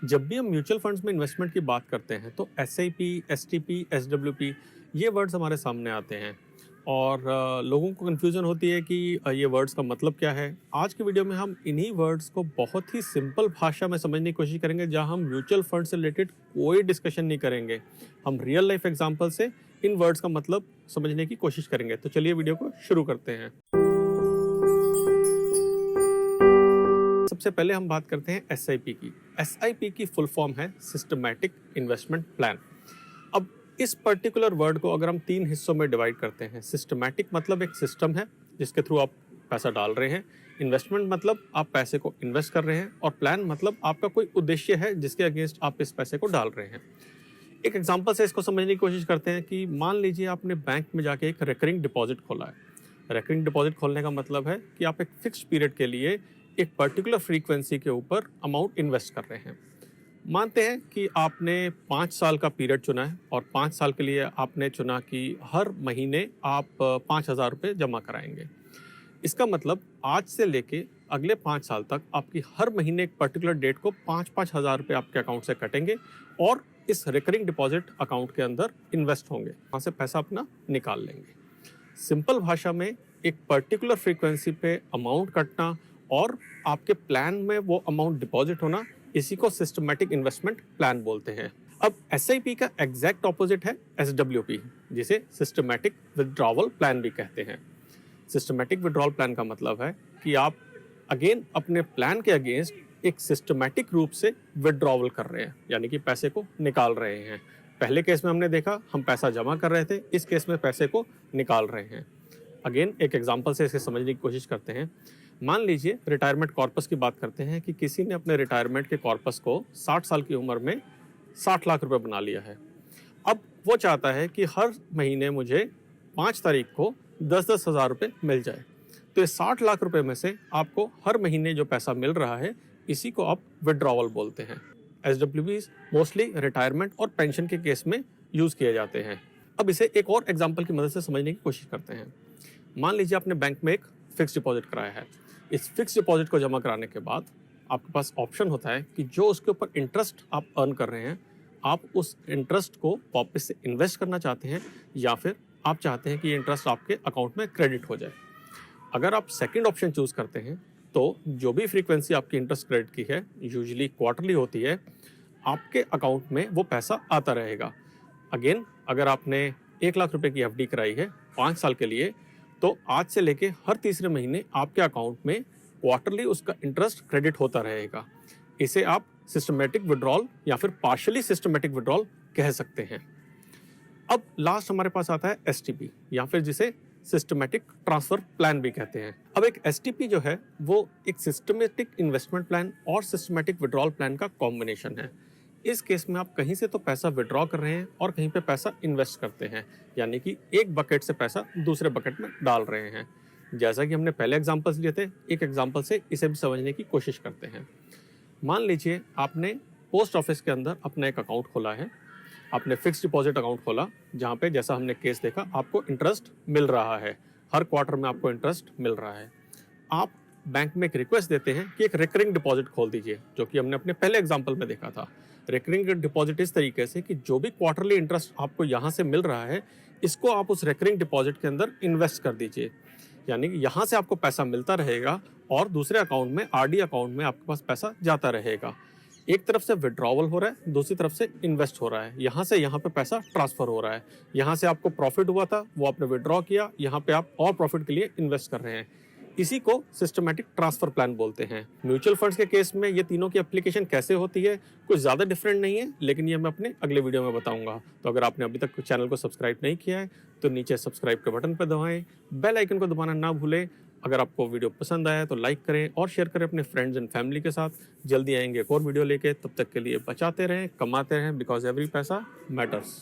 जब भी हम म्यूचुअल फंड्स में इन्वेस्टमेंट की बात करते हैं तो एसआईपी, एसटीपी, एसडब्ल्यूपी ये वर्ड्स हमारे सामने आते हैं और लोगों को कन्फ्यूज़न होती है कि ये वर्ड्स का मतलब क्या है। आज की वीडियो में हम इन्हीं वर्ड्स को बहुत ही सिंपल भाषा में समझने की कोशिश करेंगे, जहां हम म्यूचुअल फंड से रिलेटेड कोई डिस्कशन नहीं करेंगे। हम रियल लाइफ एग्जांपल से इन वर्ड्स का मतलब समझने की कोशिश करेंगे। तो चलिए वीडियो को शुरू करते हैं। सबसे पहले हम बात करते हैं एसआईपी की। एसआईपी की फुल फॉर्म है सिस्टमैटिक इन्वेस्टमेंट प्लान। अब इस पर्टिकुलर वर्ड को अगर हम 3 हिस्सों में डिवाइड करते हैं, सिस्टमैटिक मतलब एक सिस्टम है जिसके थ्रू आप पैसा डाल रहे हैं, इन्वेस्टमेंट मतलब आप पैसे को इन्वेस्ट कर रहे हैं, और प्लान मतलब आपका कोई उद्देश्य है जिसके अगेंस्ट आप इस पैसे को डाल रहे हैं। एक एग्जांपल से इसको समझने की कोशिश करते हैं कि मान लीजिए आपने बैंक में जाके एक रिकरिंग डिपॉजिट खोला है। रिकरिंग डिपॉजिट खोलने का मतलब है कि आप एक फिक्स्ड पीरियड के लिए एक पर्टिकुलर फ्रीक्वेंसी के ऊपर अमाउंट इन्वेस्ट कर रहे हैं। मानते हैं कि आपने 5 साल का पीरियड चुना है और 5 साल के लिए आपने चुना कि हर महीने आप 5,000 रुपये जमा कराएंगे। इसका मतलब आज से लेके अगले 5 साल तक आपकी हर महीने एक पर्टिकुलर डेट को 5-5 हज़ार रुपये आपके अकाउंट से कटेंगे और इस रिकरिंग डिपॉजिट अकाउंट के अंदर इन्वेस्ट होंगे, वहाँ से पैसा अपना निकाल लेंगे। सिंपल भाषा में एक पर्टिकुलर फ्रीक्वेंसी पे अमाउंट कटना और आपके प्लान में वो अमाउंट डिपॉजिट होना, इसी को सिस्टमैटिक इन्वेस्टमेंट प्लान बोलते हैं। अब एसआईपी का एग्जैक्ट ऑपोजिट है एसडब्ल्यूपी, जिसे सिस्टमैटिक विथड्रॉवल प्लान भी कहते हैं। सिस्टमैटिक विथड्रॉवल प्लान का मतलब है कि आप अगेन अपने प्लान के अगेंस्ट एक सिस्टमैटिक रूप से विथड्रॉवल कर रहे हैं, यानी कि पैसे को निकाल रहे हैं। पहले केस में हमने देखा हम पैसा जमा कर रहे थे, इस केस में पैसे को निकाल रहे हैं। अगेन एक एग्जांपल से इसे समझने की कोशिश करते हैं। मान लीजिए रिटायरमेंट कॉर्पस की बात करते हैं कि किसी ने अपने रिटायरमेंट के कॉर्पस को 60 साल की उम्र में 60 लाख रुपए बना लिया है। अब वो चाहता है कि हर महीने मुझे 5 तारीख को 10-10 हज़ार रुपये मिल जाए। तो ये 60 लाख रुपए में से आपको हर महीने जो पैसा मिल रहा है, इसी को आप विड्रॉवल बोलते हैं। एसडब्ल्यूपीज मोस्टली रिटायरमेंट और पेंशन के केस में यूज़ किए जाते हैं। अब इसे एक और एग्जाम्पल की मदद से समझने की कोशिश करते हैं। मान लीजिए आपने बैंक में एक फिक्स डिपॉजिट कराया है। इस फिक्स डिपॉजिट को जमा कराने के बाद आपके पास ऑप्शन होता है कि जो उसके ऊपर इंटरेस्ट आप अर्न कर रहे हैं, आप उस इंटरेस्ट को वापस से इन्वेस्ट करना चाहते हैं या फिर आप चाहते हैं कि इंटरेस्ट आपके अकाउंट में क्रेडिट हो जाए। अगर आप सेकंड ऑप्शन चूज़ करते हैं तो जो भी फ्रीक्वेंसी आपकी इंटरेस्ट क्रेडिट की है, यूजुअली क्वार्टरली होती है, आपके अकाउंट में वो पैसा आता रहेगा। अगेन अगर आपने 1 लाख रुपए की एफडी कराई है 5 साल के लिए, तो आज से लेके हर तीसरे महीने आपके अकाउंट में क्वार्टरली उसका इंटरेस्ट क्रेडिट होता रहेगा। इसे आप सिस्टमैटिक विड्रॉल या फिर पार्शियली सिस्टमैटिक विड्रॉल कह सकते हैं। अब लास्ट हमारे पास आता है एसटीपी, या फिर जिसे सिस्टमैटिक ट्रांसफर प्लान भी कहते हैं। अब एक एसटीपी जो है वो एक सिस्टमैटिक इन्वेस्टमेंट प्लान और सिस्टमैटिक विड्रॉल प्लान का कॉम्बिनेशन है। इस केस में आप कहीं से तो पैसा विड्रॉ कर रहे हैं और कहीं पे पैसा इन्वेस्ट करते हैं, यानी कि एक बकेट से पैसा दूसरे बकेट में डाल रहे हैं। जैसा कि हमने पहले एग्जांपल्स लिए थे, एक एग्जांपल से इसे भी समझने की कोशिश करते हैं। मान लीजिए आपने पोस्ट ऑफिस के अंदर अपना एक अकाउंट खोला है, आपने फिक्स डिपॉजिट अकाउंट खोला, जहाँ पे जैसा हमने केस देखा आपको इंटरेस्ट मिल रहा है, हर क्वार्टर में आपको इंटरेस्ट मिल रहा है। आप बैंक में एक रिक्वेस्ट देते हैं कि एक रिकरिंग डिपॉजिट खोल दीजिए, जो कि हमने अपने पहले एग्जांपल में देखा था। रिकरिंग डिपॉजिट इस तरीके से कि जो भी क्वार्टरली इंटरेस्ट आपको यहाँ से मिल रहा है, इसको आप उस रिकरिंग डिपॉजिट के अंदर इन्वेस्ट कर दीजिए, यानी कि यहाँ से आपको पैसा मिलता रहेगा और दूसरे अकाउंट में, आरडी अकाउंट में आपके पास पैसा जाता रहेगा। एक तरफ से विड्रॉवल हो रहा है, दूसरी तरफ से इन्वेस्ट हो रहा है, यहाँ से यहाँ पे पैसा ट्रांसफर हो रहा है। यहाँ से आपको प्रॉफिट हुआ था, वो आपने विड्रॉ किया, यहाँ पे आप और प्रॉफिट के लिए इन्वेस्ट कर रहे हैं। इसी को सिस्टमैटिक ट्रांसफर प्लान बोलते हैं। म्यूचुअल फंड्स के केस में ये तीनों की एप्लीकेशन कैसे होती है, कुछ ज़्यादा डिफरेंट नहीं है, लेकिन ये मैं अपने अगले वीडियो में बताऊंगा। तो अगर आपने अभी तक चैनल को सब्सक्राइब नहीं किया है तो नीचे सब्सक्राइब के बटन पर दबाएं, बेल आइकन को दबाना ना भूलें। अगर आपको वीडियो पसंद आया तो लाइक करें और शेयर करें अपने फ्रेंड्स एंड फैमिली के साथ। जल्दी आएंगे एक और वीडियो लेके, तब तक के लिए बचाते रहें, कमाते रहें, बिकॉज एवरी पैसा मैटर्स।